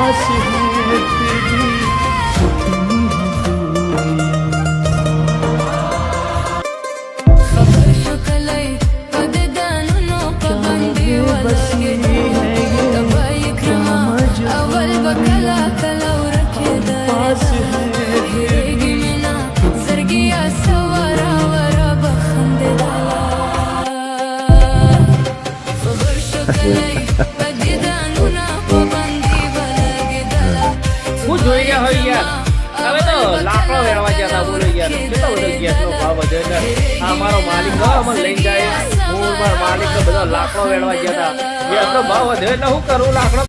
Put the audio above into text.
पास है तेरी હું જોઈ ગયા હોય યાર હવે તો લાકડો વેળવા ગયા હતા બોલો યાર કેટલો બધો ગેસનો ભાવ વધ્યો એટલે આ મારો માલિક અમને લઈને જાય હું મારા માલિક બધો લાકડો વેળવા ગયા હતા ગેસનો ભાવ વધ્યો એટલે હું કરું લાકડો